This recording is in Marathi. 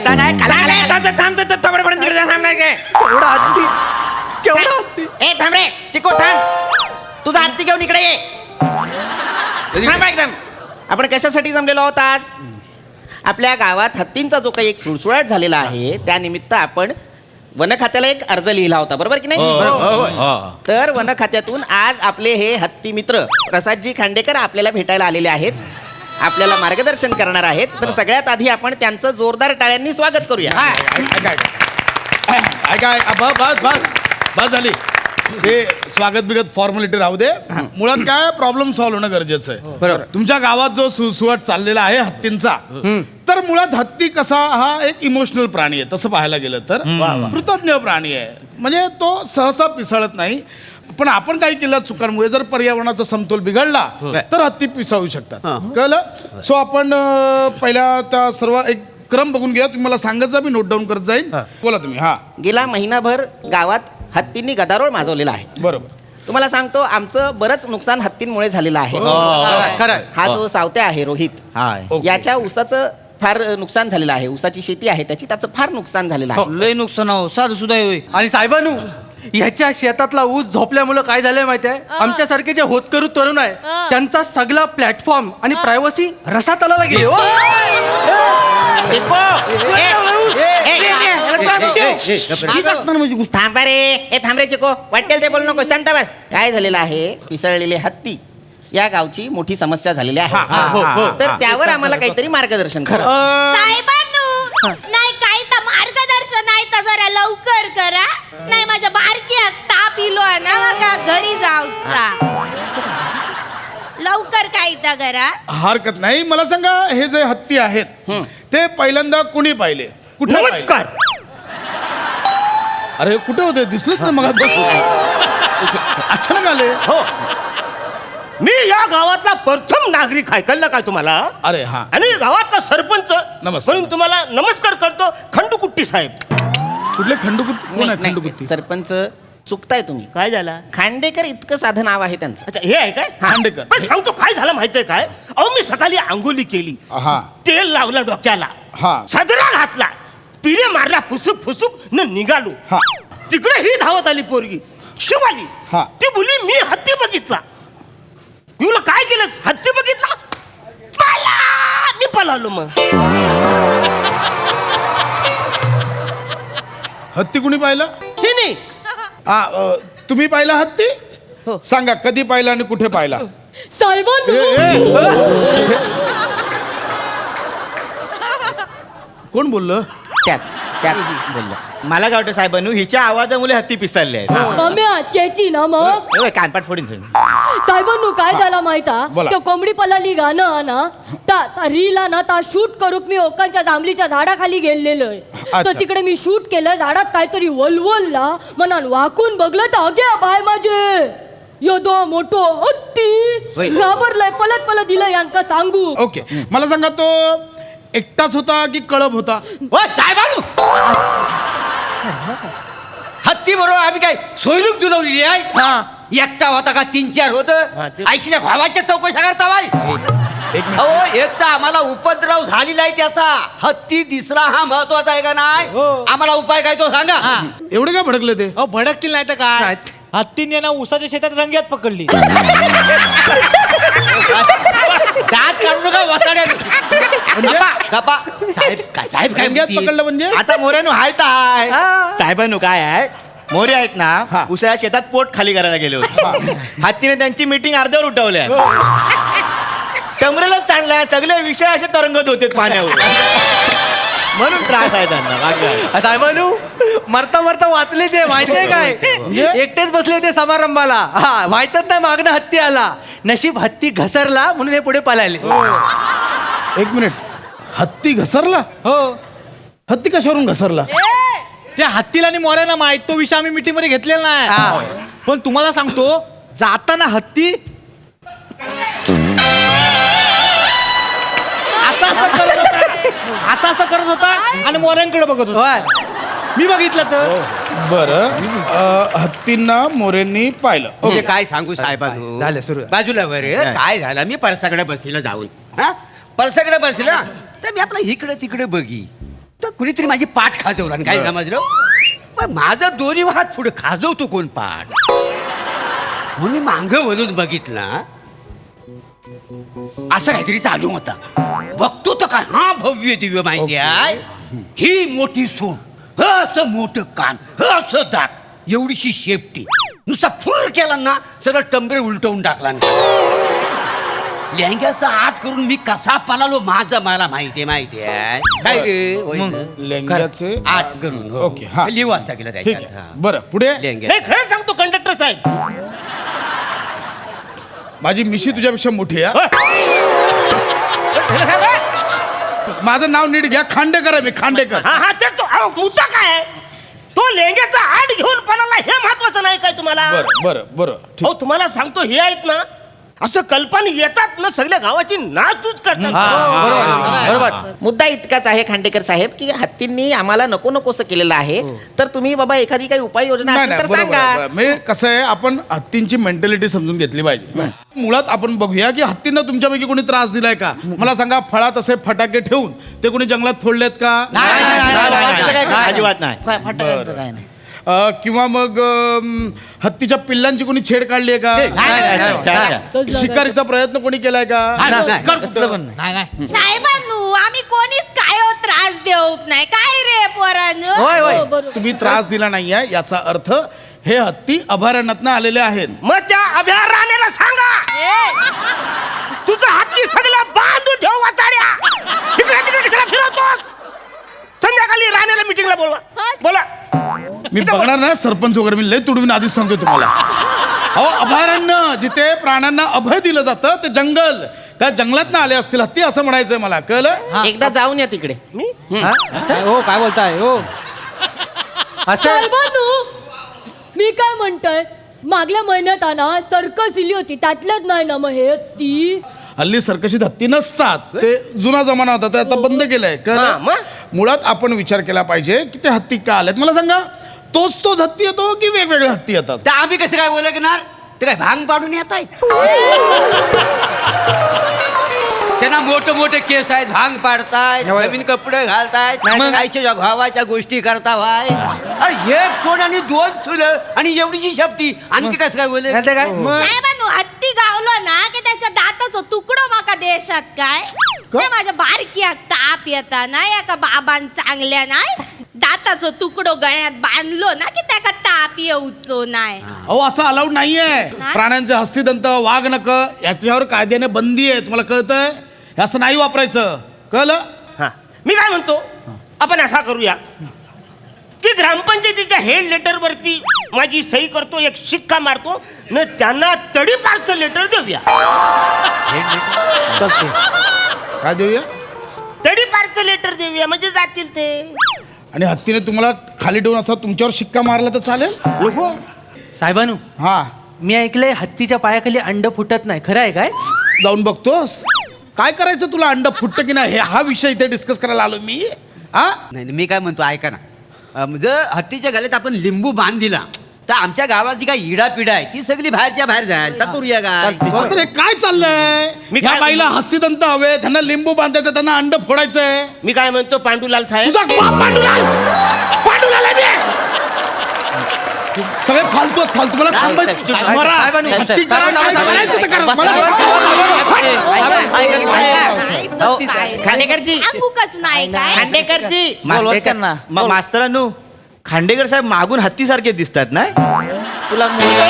कसा नाही केवढा हत्ती केवढा हत्ती. ए थांब रे चिको थांब. तुझा हत्ती घेऊन इकडे ये. थांब एकदम. आपण कशासाठी जमलेलो आहोत आज? आपल्या गावात हत्तींचा जो काही एक सुळसुळाट झालेला आहे त्यानिमित्त आपण वन खात्याला एक अर्ज लिहिला होता, बरोबर की नाही? तर वन खात्यातून आज आपले हे हत्ती मित्र प्रसादजी खांडेकर आपल्याला भेटायला आलेले आहेत, आपल्याला मार्गदर्शन करणार आहेत. तर सगळ्यात आधी आपण त्यांचं जोरदार टाळ्यांनी स्वागत करूया. काय बस बस बस झाली. ते स्वागत बिगत फॉर्मॅलिटी राहू दे. मुळात काय प्रॉब्लेम सॉल्व्ह होणं गरजेचं आहे. बरोबर. तुमच्या गावात जो सुसुवाट चाललेला आहे हत्तींचा, तर मुळात हत्ती कसा हा एक इमोशनल प्राणी आहे. तसं पाहायला गेलं तर कृतज्ञ प्राणी आहे. म्हणजे तो सहसा पिसळत नाही. पण आपण काही केलं चुकांमुळे जर पर्यावरणाचा समतोल बिघडला तर हत्ती पिसाळू शकतात. कळलं? सो आपण पहिला त्या सर्व एक क्रम बघून घ्या. तुम्ही मला सांगायचं, मी नोट डाऊन करत जाईल. बोला तुम्ही. हा गेला महिनाभर गावात हत्तींनी गदारोळ माजवलेला आहे. बरोबर. तुम्हाला सांगतो आमचं बरंच नुकसान हत्तींमुळे झालेलं आहे. खरंय. हा जो सावत्या आहे रोहित, ओके. याच्या ऊसाचं फार नुकसान झालेलं आहे. ऊसाची शेती आहे त्याची, त्याचं फार नुकसान झालेलं आहे. लय नुकसान हो साधं सुद्धा होय. आणि साहेबांनू ह्याच्या शेतातला ऊस झोपल्यामुळे काय झालंय माहितीये? आमच्यासारखे जे होतकरू तरुण आहे त्यांचा सगळा प्लॅटफॉर्म आणि प्रायव्हसी रसा तलाला गेली. थांबा रे. ए थांब रे चिको, वाटेल ते बोलू नको, शांत बस. काय झालेलं आहे, पिसळलेले हत्ती या गावची मोठी समस्या झालेली आहे. तर त्यावर आम्हाला काहीतरी मार्गदर्शन करा. साहेबांनो नाही काही तर मार्गदर्शन आहे तर जरा लवकर करा. नाही माझ्या बारकी ताप इलो ना मका घरी जाऊचा. लवकर काही तर करा. हरकत नाही. मला सांगा, हे जे हत्ती आहेत ते पहिल्यांदा कुणी पाहिले? कुठे नमस्कार. अरे कुठे होते? दिसलेच ना मग. अचानक आले. हो मी या गावातला प्रथम नागरिक आहे, कळलं काय तुम्हाला? अरे हा. आणि गावातला सरपंच नमस्कार. म्हणून तुम्हाला नमस्कार करतो. खंडूकुट्टी साहेब. कुठले खंडुकुट्टी? कोण आहे नाही, खंडुकुट्टी? सरपंच चुकताय तुम्ही. काय झाला? खांडेकर इतकं साधं नाव आहे त्यांचं. अच्छा हे आहे काय? खांडेकर. पण सांगतो काय झालं माहितीये काय? अहो मी सकाळी आंघोळी केली, हा तेल लावलं डोक्याला, हा. सदरा घातला, पिढे मारला, फुसुक फुसुक न निघालो. हा. तिकडे ही धावत आली पोरगी शिवाली. हा. ती बोलली मी हत्ती बघितला. मी बोललो काय केलंस? हत्ती बघितला? पाला! मी पळालो. मग हत्ती कुणी पाहिला? हिने तुम्ही पाहिला हत्ती? सांगा कधी पाहिला आणि कुठे पाहिला? साहेबांनो कोण बोललं? त्याच बोलला. मला काय वाटतं साहेबांनो, हिच्या आवाजामुळे हत्ती पिसाळले आहेत. आम्ही चेची ना मग कानपाट फोडून साहेबांनो काय झाला माहिता? बोला. त्या कोंबडी पलाली गाणं ना ता रीला ना ता शूट करूक मी ओकांच्या जांभलीच्या झाडाखाली गेलेलोय. अच्छा. तर तिकडे मी शूट केलं, झाडात काहीतरी वलवलला मनान वाकून बघलं तर अगे बाय माझे योदो मोठो हत्ती घाबरलाय, पलत पलत दिलं यांका सांगू. ओके. मला सांगा, तो एकटाच होता की कळप होता? हत्ती बरोबर आम्ही काय सोयरूक दुधवलेली आहे? एकटा होता का 3-4 होत? आईशीच्या भावाच्या चौकशा करता बाई. एक मिनिट. अहो एक तर आम्हाला उपद्रव झालेला आहे त्याचा. हत्ती दिसरा हा महत्वाचा आहे का नाही? आम्हाला उपाय काय तो सांगा. एवढे काय भडकले ते? अहो भडकतील नाही तर काय? हत्तीने ना उसाच्या शेतात रंग्यात पकडली. दात काढू नका वसाड्याने. गप्पा, गप्पा. साहेब साहेब काय रंग्यात म्हणतील? पकडलं म्हणजे? आता मोऱ्यानो हाय ताय साहेबांनो काय आहे, मोरे आहेत हा. ना उसाच्या शेतात पोट खाली करायला गेले होते. हत्तीने त्यांची मीटिंग अर्ध्यावर उठवल्या. टमरेलाच सांगल्या, सगळे विषय असे तरंगत होते पाण्यावर. म्हणून त्रास आहे त्यांना. साहेबांनू मरता मरता वाचले ते माहितीये काय? एकटेच बसले ते समारंभाला. हा माहितच नाही मागणं हत्ती आला. नशीब हत्ती घसरला म्हणून हे पुढे पळाले. एक मिनिट. हत्ती घसरला? हो हत्ती कशावरून घसरला? त्या हत्तीला आणि मोऱ्याला माहित, तो विषय आम्ही मीटिंग मध्ये घेतलेला नाही. पण तुम्हाला सांगतो, जाताना हत्ती असं करत होता आणि मोऱ्यांकडे बघत होता. मी बघितलं तर. बरं. हत्तींना मोरेंनी पाहिलं. म्हणजे काय सांगू साहेबांनो, झालं सुरू. बाजूला बरे काय झालं, मी परसाकडे बसलेला जाऊन परसाकडे बसला तर मी आपला इकडे तिकडे बघी तर कुणीतरी माझी पाठ खाजवला आणि काय समजलं पण माझा दोन्ही हात पुढे खाजवतो कोण पाठ म्हणून मी मागं वळून बघितला असं काहीतरी चालू होता बघतो तर काय हा भव्य दिव्य माहिती आहे ही मोठी सोन असं मोठं कान असं दात एवढीशी शेपटी नुसता फुर केला ना सगळं टंबरे उलटवून टाकला लेंग्याचा आत करून मी कसा पळालो माझं मला माहिती आहे काय रे वैद्य? लेंग्याचे आत करून हो. ओके, हा. लिहू असा गेला ठीक त्याच्यात आहे हा. बरं पुढे लेंग्या नाही खरं सांगतो कंडक्टर साहेब माझी मिशी तुझ्यापेक्षा मोठी आहे होय. हे सांगा. हा. माझं नाव नीट घ्या खांडेकर आहे मी खांडेकर हा हा तेच तो अहो, मुद्दा काय आहे? तो लेंग्याचा आड घेऊन पळाला हे महत्वाचं नाही काय तुम्हाला बरं बरं बरं ठीक हो तुम्हाला सांगतो हे आहेत ना असं कल्पना येतात ना सगळ्या गावाची नाचूच करतात बरोबर मुद्दा इतकाच आहे खांडेकर साहेब की हत्तींनी आम्हाला नको नकोसं केलेलं आहे तर तुम्ही बाबा एखादी काही उपाययोजना नाही असेल तर नाही बरोबर सांगा आहे. मी कसं आहे आपण हत्तींची मेंटॅलिटी समजून घेतली पाहिजे मुळात आपण बघूया की हत्तींना तुमच्यापैकी कोणी त्रास दिलाय का मला सांगा फळात असे फटाके ठेवून ते कोणी जंगलात फोडलेत का अजिबात नाही फटाक्यांचं काय नाही किंवा मग हत्तीच्या पिल्लांची कोणी छेड काढली आहे का शिकारीचा प्रयत्न कोणी केलाय का साहेबांनू आम्ही कोणीच काय हो त्रास देऊक नाही काय रे पोरांनो होय होय बरोबर. तुम्ही त्रास दिला नाहीये याचा अर्थ हे हत्ती अभयारण्यातनं आलेले आहेत मग त्या अभयारण्याला सांगा तुझं हत्ती सगळं बांधून ठेव वाचाड्या इकडे तिकडे कशाला फिरवतोस संध्याकाळी राण्याला मीटिंगला बोलवा बोला मी बघणार ना सरपंच वगैरे मी लय तुडवीन आधीच सांगतो तुम्हाला अहो अभयारण्य जिथे प्राण्यांना अभय दिलं जातं ते जंगल त्या जंगलात आले असतील हत्ती असं म्हणायचंय मला कळलं एकदा जाऊन या तिकडे हो काय बोलताय हो असं साहेबांनू मी काय म्हणताय मागल्या महिन्यात ना सर्कस इली होती त्यातल्याच नाही ना मग हे ती हल्ली सर्कशीत हत्ती नसतात ते जुना जमाना होता ते आता बंद केलंय हा, कळलं मग? मुळात आपण विचार केला पाहिजे की ते हत्ती का आलेत मला सांगा तोच हत्ती येतो की वेगवेगळे हत्ती येतात तर आम्ही कसं काय बोलणार ते काय भांग पाडून येत आहेत त्यांना मोठे मोठे केस आहेत भांग पाडतायत नवीन कपडे घालतायत कायच्या भावाच्या गोष्टी करता भाई अरे एक सोड आणि दोन चुलं आणि एवढीची शेपटी आणखी कसं काय बोले काय साहेबांनू हत्ती गावलो ना की त्याच्या दाताचो तुकडो माका देशात काय ते माझ्या बारक्याक ताप येता नाही एका बाबान सांगल्या नाही दाताचो तुकडो गळ्यात बांधलो ना की त्याका ताप येऊचो नाही अहो असं अलाउड नाहीये नाही? प्राण्यांचे हस्तिदंत वाघ नख याच्यावर कायद्याने बंदी आहे तुम्हाला कळतंय हे असं नाही वापरायचं कळलं हा मी काय म्हणतो आपण असा करूया की ग्रामपंचायतीच्या हेड लेटर वरती माझी सही करतो एक शिक्का मारतो न त्यांना तडीपारचं लेटर देऊया काय देऊया तडीपारचं लेटर देऊया म्हणजे जातील ते आणि हत्तीने तुम्हाला खाली ठेवून असं तुमच्यावर शिक्का मारला तर चालेल नको साहेबानू हा मी ऐकलंय हत्तीच्या पायाखाली अंड फुटत नाही खरं आहे काय जाऊन बघतोस काय करायचं तुला अंड फुटतं की नाही हा विषय इथे डिस्कस करायला आलो मी हा नाही मी काय म्हणतो ऐका ना जर हत्तीच्या गळ्यात आपण लिंबू बांध दिला तर आमच्या गावात जी काही इडापिडा आहे ती सगळी बाहेरच्या बाहेर जाईल तर करूया काय अरे काय चाललंय मी ह्या काय बाईला म्हणतो? हस्तिदंत हवे त्यांना लिंबू बांधायचं त्यांना अंड फोडायचंय मी काय म्हणतो पांडुलाल साहेब तुझा बाप पांडुलाल पांडुलाल आहे मी. सगळे फालतू आहेत, फालतू मला थांबायचं. मरा. साहेबांनी- हत्ती करा, काय करायचं ते करा. मला- खांडेकरजी अंगुकच नाही काय खांडेकरजी मास्तरांनो खांडेकर साहेब मागून हत्तीसारखे दिसतात ना तुला मुलगा